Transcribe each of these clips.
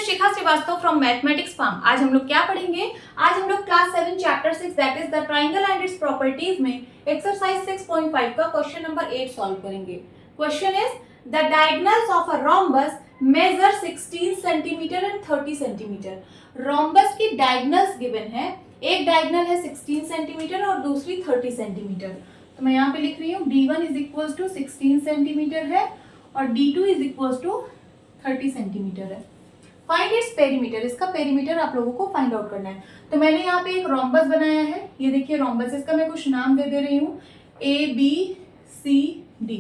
Shikha Srivastava from mathematics farm. आज हम लोग क्या पढ़ेंगे? आज हम लोग class 7 chapter 6 that is the triangle and its properties में एक्सरसाइज 6.5 का क्वेश्चन नंबर 8 सॉल्व करेंगे। Question is the diagonals of a rhombus measure 16 centimetre and 30 centimetre. Rhombus की डायगोनल्स गिवन है, एक डायगोनल है 16 सेंटीमीटर और दूसरी 30 सेंटीमीटर। तो मैं यहाँ पे लिख रही हूँ d1 is equal to 16 centimetre है और d2 is equal to 30 centimetre है। फाइंड इट्स पेरीमीटर, इसका पेरीमीटर आप लोगों को फाइंड आउट करना है। तो मैंने यहाँ पे एक रोम्बस बनाया है, ये देखिए रोम्बस, इसका मैं कुछ नाम दे रही हूँ ABCD।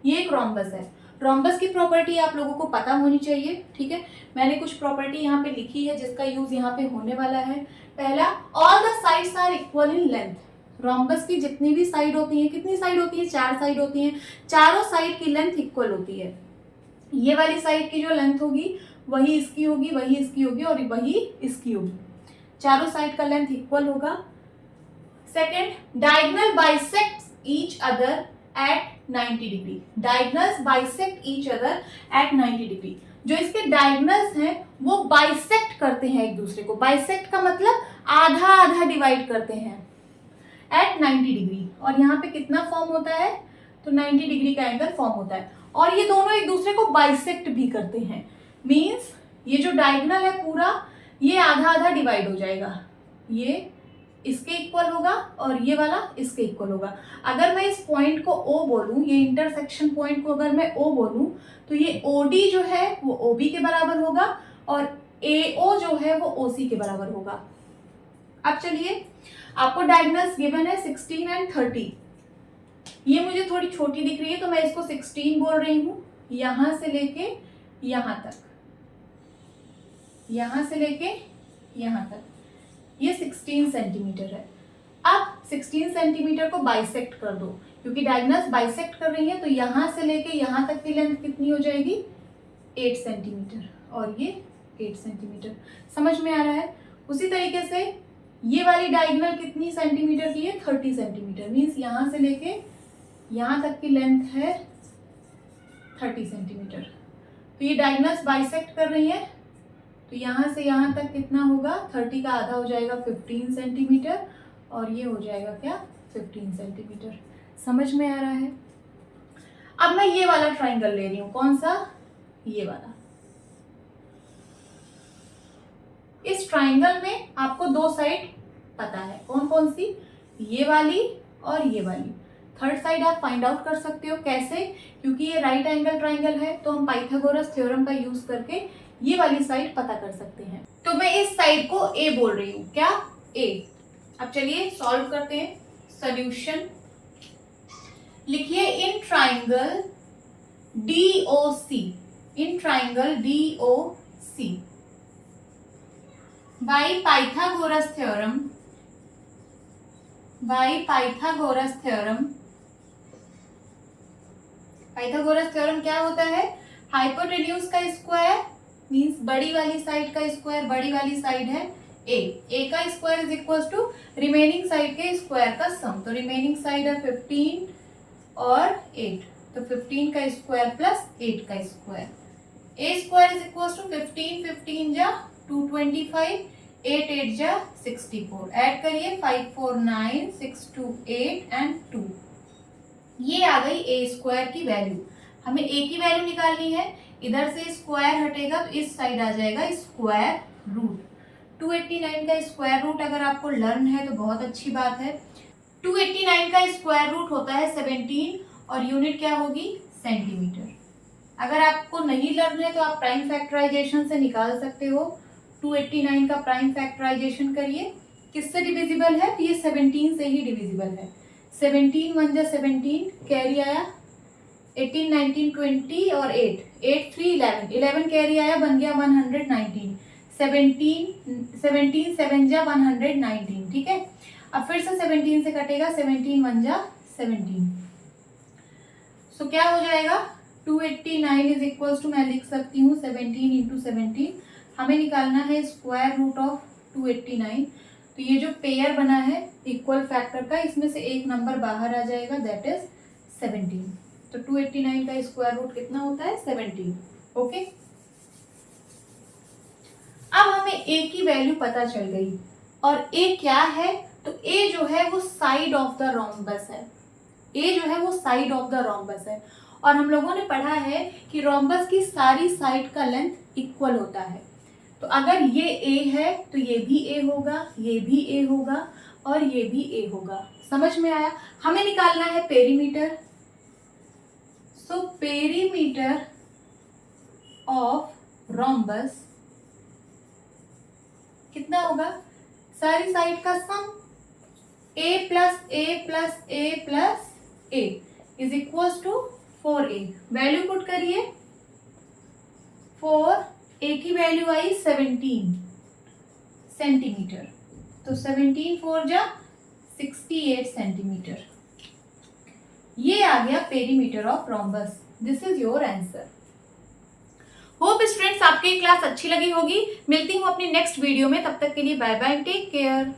ये एक रोम्बस है। रोम्बस की प्रॉपर्टी आप लोगों को पता होनी चाहिए, ठीक है। मैंने कुछ प्रॉपर्टी यहाँ पे लिखी है जिसका यूज यहाँ पे होने वाला है। पहला, all the sides are equal in length. Rhombus की जितनी भी साइड होती है, कितनी साइड होती है? 4 साइड होती है। चारों साइड की लेंथ इक्वल होती है। ये वाली साइड की जो लेंथ होगी वही इसकी होगी, वही इसकी होगी और वही इसकी होगी। चारों साइड का लेंथ इक्वल होगा। Second, diagonal bisects each other at 90 degree. Diagonals bisect each other at 90 degree. जो इसके डायगोनल्स हैं वो बाइसेक्ट करते हैं एक दूसरे को। बाइसेक्ट का मतलब आधा आधा डिवाइड करते हैं एट 90 डिग्री। और यहाँ पे कितना फॉर्म होता है? तो 90 डिग्री का एंगल फॉर्म होता है। और ये दोनों एक दूसरे को बाइसेक्ट भी करते हैं। मीन्स ये जो डायगोनल है पूरा, ये आधा आधा डिवाइड हो जाएगा। ये इसके इक्वल होगा और ये वाला इसके इक्वल होगा। अगर मैं इस पॉइंट को O बोलूं, ये इंटरसेक्शन पॉइंट को अगर मैं O बोलूं, तो ये OD जो है वो OB के बराबर होगा और AO जो है वो OC के बराबर होगा। अब चलिए, आपको डायगोनल्स गिवन है 16 एंड 30। ये मुझे थोड़ी छोटी दिख रही है तो मैं इसको 16 बोल रही हूँ। यहां से लेके यहां तक, यहां से लेके यहां तक, ये 16 सेंटीमीटर है। अब 16 सेंटीमीटर को बाइसेक्ट कर दो, क्योंकि डायगोनल्स बाइसेक्ट कर रही है तो यहां से लेके यहां तक की लेंथ कितनी हो जाएगी? 8 सेंटीमीटर और ये 8 सेंटीमीटर। समझ में आ रहा है? उसी तरीके से ये वाली डायगोनल कितनी सेंटीमीटर की है? 30 सेंटीमीटर। मीन्स यहां से लेके यहां तक की लेंथ है 30 सेंटीमीटर। तो ये डायगोनल्स बाइसेक्ट कर रही है तो यहां से यहां तक कितना होगा? 30 का आधा हो जाएगा 15 सेंटीमीटर और ये हो जाएगा क्या? 15 सेंटीमीटर। समझ में आ रहा है? अब मैं ये वाला ट्राइंगल ले रही हूं। कौन सा? ये वाला। इस ट्राइंगल में आपको दो साइड पता है, कौन कौन सी? ये वाली और ये वाली। थर्ड साइड आप फाइंड आउट कर सकते हो। कैसे? क्योंकि ये राइट एंगल ट्राइंगल है तो हम पाइथागोरस थ्योरम का यूज करके ये वाली साइड पता कर सकते हैं। तो मैं इस साइड को A बोल रही हूँ। क्या? A। अब चलिए सॉल्व करते हैं। सॉल्यूशन लिखिए, in triangle DOC, in triangle DOC by Pythagoras theorem, by Pythagoras theorem. Pythagoras theorem क्या होता है? हाइपोटेन्यूज का स्क्वायर मींस बड़ी वाली साइड का स्क्वायर, बड़ी वाली साइड है A का square is equal to remaining side के स्क्वायर का सम। तो रिमेनिंग साइड है 15 और 8, तो 15 का स्क्वायर प्लस 8 का square. A square is equal to 15, 15 जा 225, 8 8 जा 64। ऐड करिए 5 4 9 6 2 8 एंड 2। ये आ गई A स्क्वायर की वैल्यू। हमें A की वैल्यू निकालनी है। इधर से स्क्वायर हटेगा तो इस साइड आ जाएगा स्क्वायर रूट। 289 का स्क्वायर रूट अगर आपको लर्न है तो बहुत अच्छी बात है। 289 का स्क्वायर रूट होता है 17 और यूनिट क्या होगी? सेंटीमीटर। अगर आपको नहीं लर्न है तो आप प्राइम फैक्टराइजेशन से निकाल सकते हो। 289 का प्राइम फैक्टराइजेशन करिए। किससे डिविजिबल है? ये 17 से ही डिविजिबल है। 17 1 जा 17, कैरी आया 18 19 20 और 8 8 3 11, 11 कैरी आया, बन गया 119। 17 7 जा 119, ठीक है। अब फिर से 17 से कटेगा, 17 1 जा 17। सो क्या हो जाएगा? 289 इज इक्वल टू, मैं लिख सकती हूँ 17 इंटू 17। हमें निकालना है स्क्वायर रूट ऑफ 289। तो ये जो पेयर बना है इक्वल फैक्टर का, इसमें से एक नंबर बाहर आ जाएगा, दैट इज 17। तो 289 का स्क्वायर रूट कितना होता है? 17। ओके, ए की वैल्यू पता चल गई। और ए क्या है, तो ए जो है वो साइड ऑफ द रोम्बस है। ए जो है वो साइड ऑफ द रोम्बस है। और हम लोगों ने पढ़ा है कि रोम्बस की सारी साइड का लेंथ इक्वल होता है। तो अगर ये ए है तो ये भी ए होगा, ये भी ए होगा और ये भी ए होगा। समझ में आया? हमें निकालना है perimeter. So perimeter of rhombus कितना होगा? सारी साइड का sum, a plus A plus A plus A is equals to 4a। Value put करिए। 4 a की वैल्यू आई 17 सेंटीमीटर, तो 17 4 जा 68 सेंटीमीटर। ये आ गया perimeter of rhombus. This is your answer. Hope students आपकी क्लास अच्छी लगी होगी। मिलती हूँ अपनी नेक्स्ट वीडियो में, तब तक के लिए बाय बाय, टेक केयर।